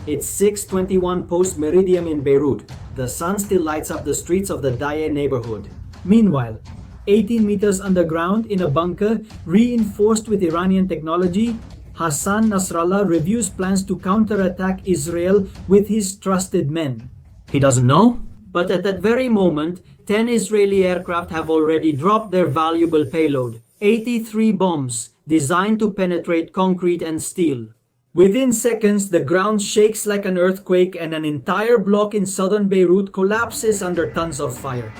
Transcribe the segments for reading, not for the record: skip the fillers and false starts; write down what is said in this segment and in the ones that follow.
It's 6:21 post-meridium in Beirut. The sun still lights up the streets of the Daye neighborhood. Meanwhile, 18 meters underground in a bunker reinforced with Iranian technology, Hassan Nasrallah reviews plans to counterattack Israel with his trusted men. He doesn't know, but at that very moment, 10 Israeli aircraft have already dropped their valuable payload, 83 bombs designed to penetrate concrete and steel. Within seconds, the ground shakes like an earthquake and an entire block in southern Beirut collapses under tons of fire.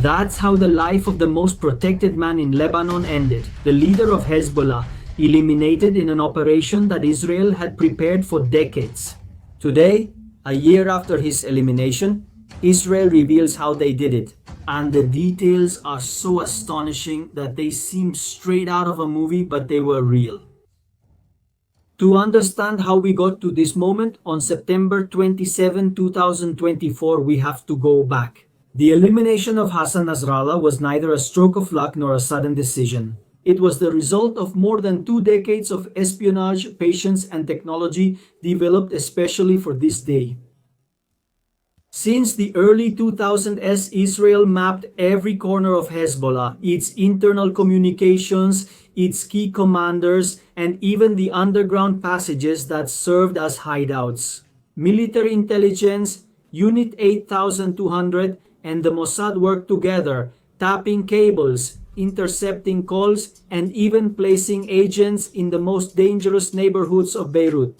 That's how the life of the most protected man in Lebanon ended, the leader of Hezbollah, eliminated in an operation that Israel had prepared for decades. Today, a year after his elimination, Israel reveals how they did it. And the details are so astonishing that they seem straight out of a movie, but they were real. To understand how we got to this moment, on September 27, 2024, we have to go back. The elimination of Hassan Nasrallah was neither a stroke of luck nor a sudden decision. It was the result of more than 2 decades of espionage, patience, and technology developed especially for this day. Since the early 2000s, Israel mapped every corner of Hezbollah, its internal communications, its key commanders, and even the underground passages that served as hideouts. Military intelligence, Unit 8200, and the Mossad worked together, tapping cables, intercepting calls, and even placing agents in the most dangerous neighborhoods of Beirut.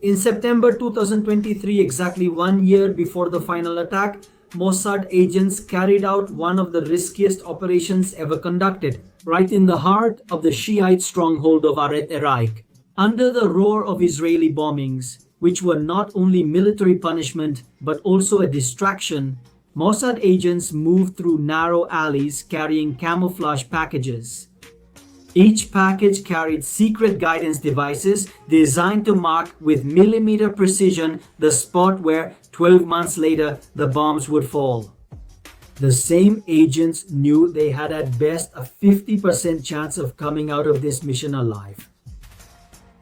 In September 2023, exactly 1 year before the final attack, Mossad agents carried out one of the riskiest operations ever conducted, right in the heart of the Shiite stronghold of Airstrike. Under the roar of Israeli bombings, which were not only military punishment but also a distraction, Mossad agents moved through narrow alleys carrying camouflage packages. Each package carried secret guidance devices designed to mark with millimeter precision the spot where 12 months later the bombs would fall. The same agents knew they had at best a 50% chance of coming out of this mission alive.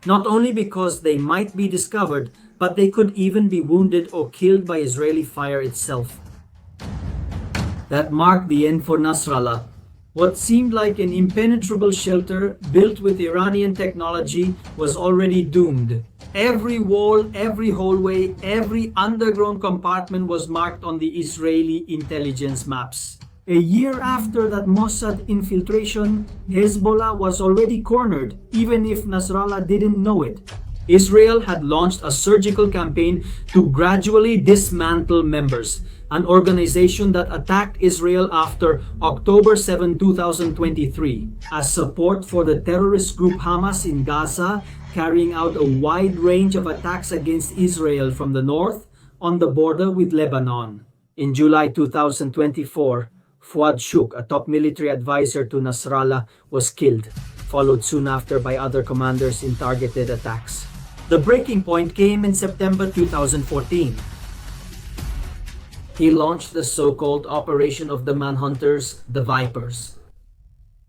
Not only because they might be discovered, but they could even be wounded or killed by Israeli fire itself. That marked the end for Nasrallah. What seemed like an impenetrable shelter built with Iranian technology was already doomed. Every wall, every hallway, every underground compartment was marked on the Israeli intelligence maps. A year after that Mossad infiltration, Hezbollah was already cornered, even if Nasrallah didn't know it. Israel had launched a surgical campaign to gradually dismantle members, an organization that attacked Israel after October 7, 2023, as support for the terrorist group Hamas in Gaza, carrying out a wide range of attacks against Israel from the north on the border with Lebanon. In July 2024, Fuad Shuk, a top military advisor to Nasrallah, was killed, followed soon after by other commanders in targeted attacks. The breaking point came in September 2014. He launched the so-called Operation of the Manhunters, the Vipers.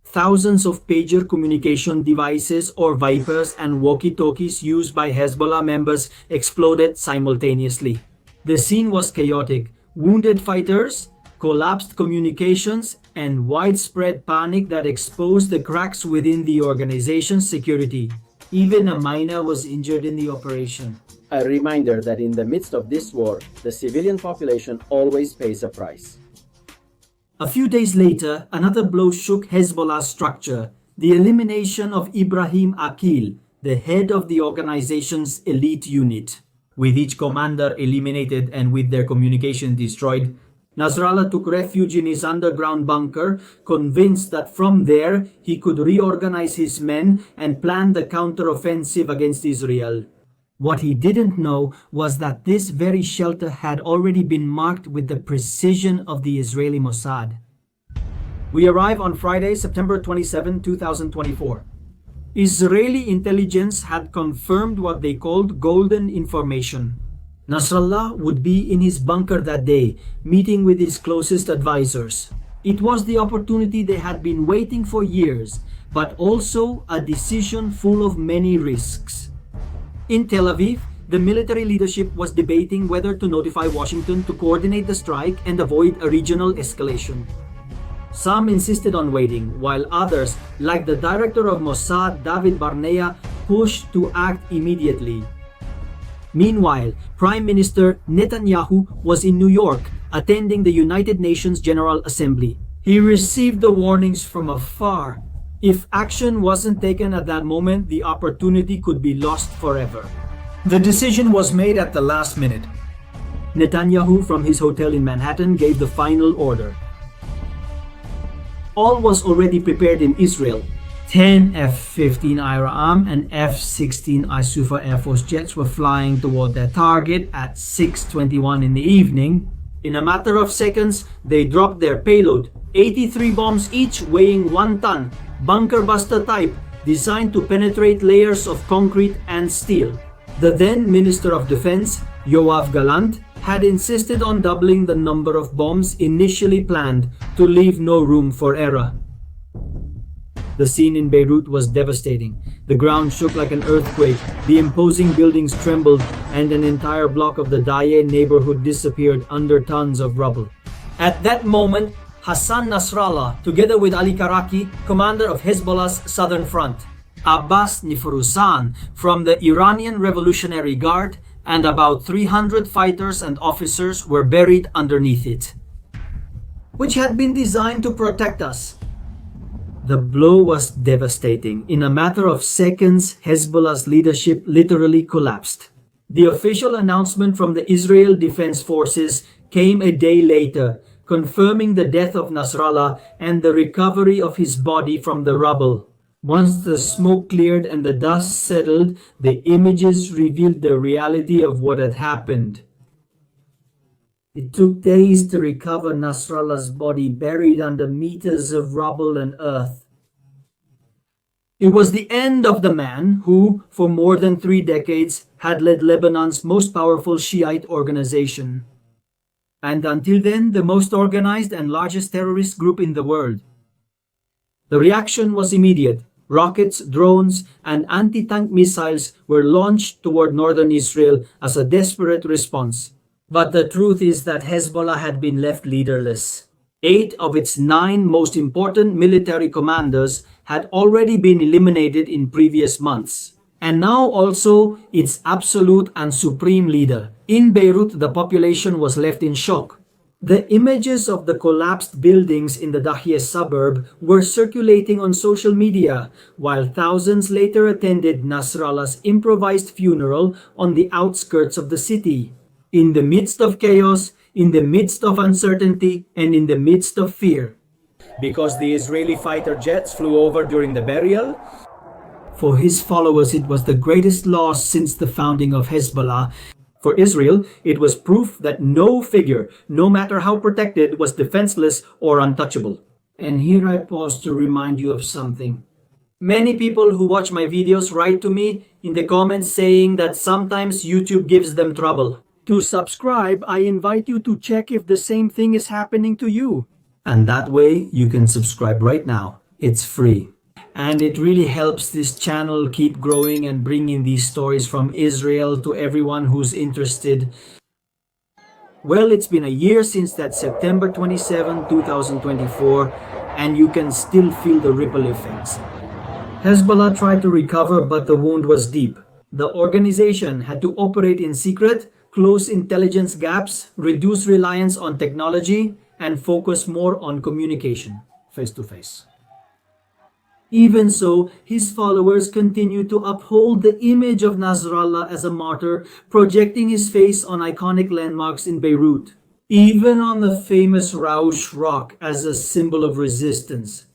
Thousands of pager communication devices or Vipers and walkie-talkies used by Hezbollah members exploded simultaneously. The scene was chaotic. Wounded fighters, collapsed communications, and widespread panic that exposed the cracks within the organization's security. Even a miner was injured in the operation. A reminder that in the midst of this war, the civilian population always pays a price. A few days later, another blow shook Hezbollah's structure, the elimination of Ibrahim Akil, the head of the organization's elite unit. With each commander eliminated and with their communication destroyed, Nasrallah took refuge in his underground bunker, convinced that from there he could reorganize his men and plan the counteroffensive against Israel. What he didn't know was that this very shelter had already been marked with the precision of the Israeli Mossad. We arrive on Friday, September 27, 2024. Israeli intelligence had confirmed what they called golden information. Nasrallah would be in his bunker that day, meeting with his closest advisors. It was the opportunity they had been waiting for years, but also a decision full of many risks. In Tel Aviv, the military leadership was debating whether to notify Washington to coordinate the strike and avoid a regional escalation. Some insisted on waiting, while others, like the director of Mossad, David Barnea, pushed to act immediately. Meanwhile, Prime Minister Netanyahu was in New York, attending the United Nations General Assembly. He received the warnings from afar. If action wasn't taken at that moment, the opportunity could be lost forever. The decision was made at the last minute. Netanyahu, from his hotel in Manhattan, gave the final order. All was already prepared in Israel. 10 F-15 IRAAM and F-16 Isufa Air Force jets were flying toward their target at 6:21 in the evening. In a matter of seconds, they dropped their payload, 83 bombs each weighing 1 ton, bunker buster type, designed to penetrate layers of concrete and steel. The then Minister of Defense, Yoav Gallant, had insisted on doubling the number of bombs initially planned to leave no room for error. The scene in Beirut was devastating. The ground shook like an earthquake, the imposing buildings trembled, and an entire block of the Daye neighborhood disappeared under tons of rubble. At that moment, Hassan Nasrallah, together with Ali Karaki, commander of Hezbollah's southern front, Abbas Nifrusan from the Iranian Revolutionary Guard, and about 300 fighters and officers were buried underneath it, which had been designed to protect us. The blow was devastating. In a matter of seconds, Hezbollah's leadership literally collapsed. The official announcement from the Israel Defense Forces came a day later, confirming the death of Nasrallah and the recovery of his body from the rubble. Once the smoke cleared and the dust settled, the images revealed the reality of what had happened. It took days to recover Nasrallah's body, buried under meters of rubble and earth. It was the end of the man who, for more than 3 decades, had led Lebanon's most powerful Shiite organization, and until then, the most organized and largest terrorist group in the world. The reaction was immediate. Rockets, drones, and anti-tank missiles were launched toward northern Israel as a desperate response. But the truth is that Hezbollah had been left leaderless. 8 of its 9 most important military commanders had already been eliminated in previous months. And now also its absolute and supreme leader. In Beirut, the population was left in shock. The images of the collapsed buildings in the Dahieh suburb were circulating on social media, while thousands later attended Nasrallah's improvised funeral on the outskirts of the city. In the midst of chaos, in the midst of uncertainty, and in the midst of fear. Because the Israeli fighter jets flew over during the burial? For his followers, it was the greatest loss since the founding of Hezbollah. For Israel, it was proof that no figure, no matter how protected, was defenseless or untouchable. And here I pause to remind you of something. Many people who watch my videos write to me in the comments saying that sometimes YouTube gives them trouble. To subscribe, I invite you to check if the same thing is happening to you. And that way, you can subscribe right now. It's free. And it really helps this channel keep growing and bringing these stories from Israel to everyone who's interested. Well, it's been a year since that September 27, 2024, and you can still feel the ripple effects. Hezbollah tried to recover, but the wound was deep. The organization had to operate in secret, close intelligence gaps, reduce reliance on technology, and focus more on communication, face-to-face. Even so, his followers continue to uphold the image of Nasrallah as a martyr, projecting his face on iconic landmarks in Beirut, even on the famous Rausch Rock as a symbol of resistance.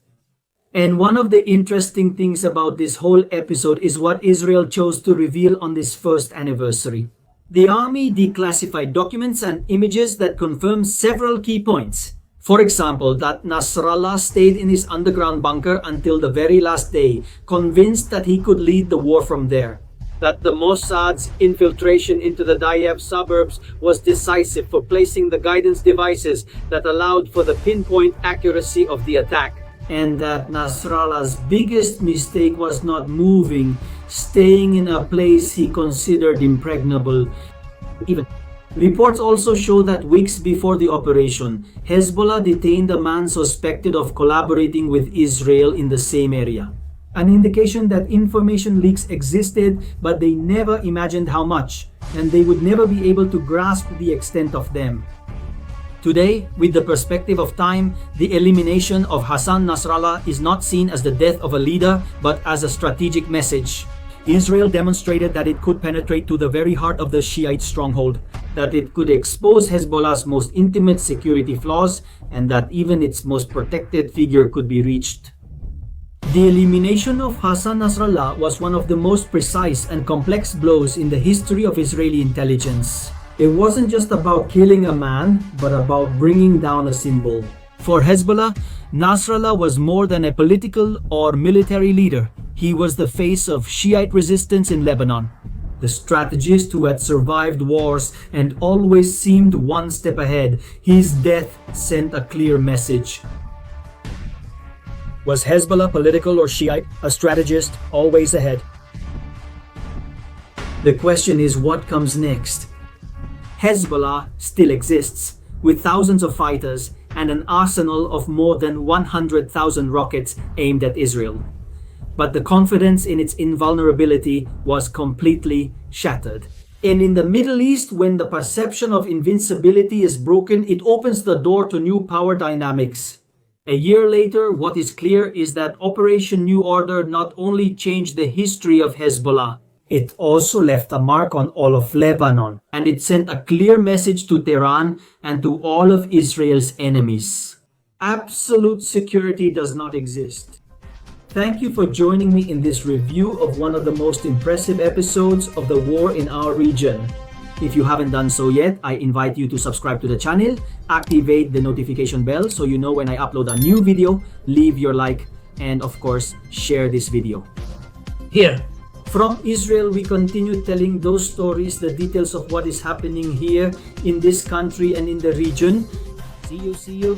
And one of the interesting things about this whole episode is what Israel chose to reveal on this first anniversary. The army declassified documents and images that confirm several key points. For example, that Nasrallah stayed in his underground bunker until the very last day, convinced that he could lead the war from there. That the Mossad's infiltration into the Dahieh suburbs was decisive for placing the guidance devices that allowed for the pinpoint accuracy of the attack. and that Nasrallah's biggest mistake was not moving, staying in a place he considered impregnable. Even reports also show that weeks before the operation, Hezbollah detained a man suspected of collaborating with Israel in the same area. An indication that information leaks existed, but they never imagined how much, and they would never be able to grasp the extent of them. Today, with the perspective of time, the elimination of Hassan Nasrallah is not seen as the death of a leader, but as a strategic message. Israel demonstrated that it could penetrate to the very heart of the Shiite stronghold, that it could expose Hezbollah's most intimate security flaws, and that even its most protected figure could be reached. The elimination of Hassan Nasrallah was one of the most precise and complex blows in the history of Israeli intelligence. It wasn't just about killing a man, but about bringing down a symbol. For Hezbollah, Nasrallah was more than a political or military leader. He was the face of Shiite resistance in Lebanon, the strategist who had survived wars and always seemed one step ahead. His death sent a clear message. Was Hezbollah political or Shiite? A strategist, always ahead. The question is, what comes next? Hezbollah still exists, with thousands of fighters and an arsenal of more than 100,000 rockets aimed at Israel. But the confidence in its invulnerability was completely shattered. And in the Middle East, when the perception of invincibility is broken, it opens the door to new power dynamics. A year later, what is clear is that Operation New Order not only changed the history of Hezbollah, it also left a mark on all of Lebanon, and it sent a clear message to Tehran and to all of Israel's enemies. Absolute security does not exist. Thank you for joining me in this review of one of the most impressive episodes of the war in our region. If you haven't done so yet, I invite you to subscribe to the channel, activate the notification bell so you know when I upload a new video, leave your like, and of course, share this video. Here, from Israel, we continue telling those stories, the details of what is happening here in this country and in the region. See you.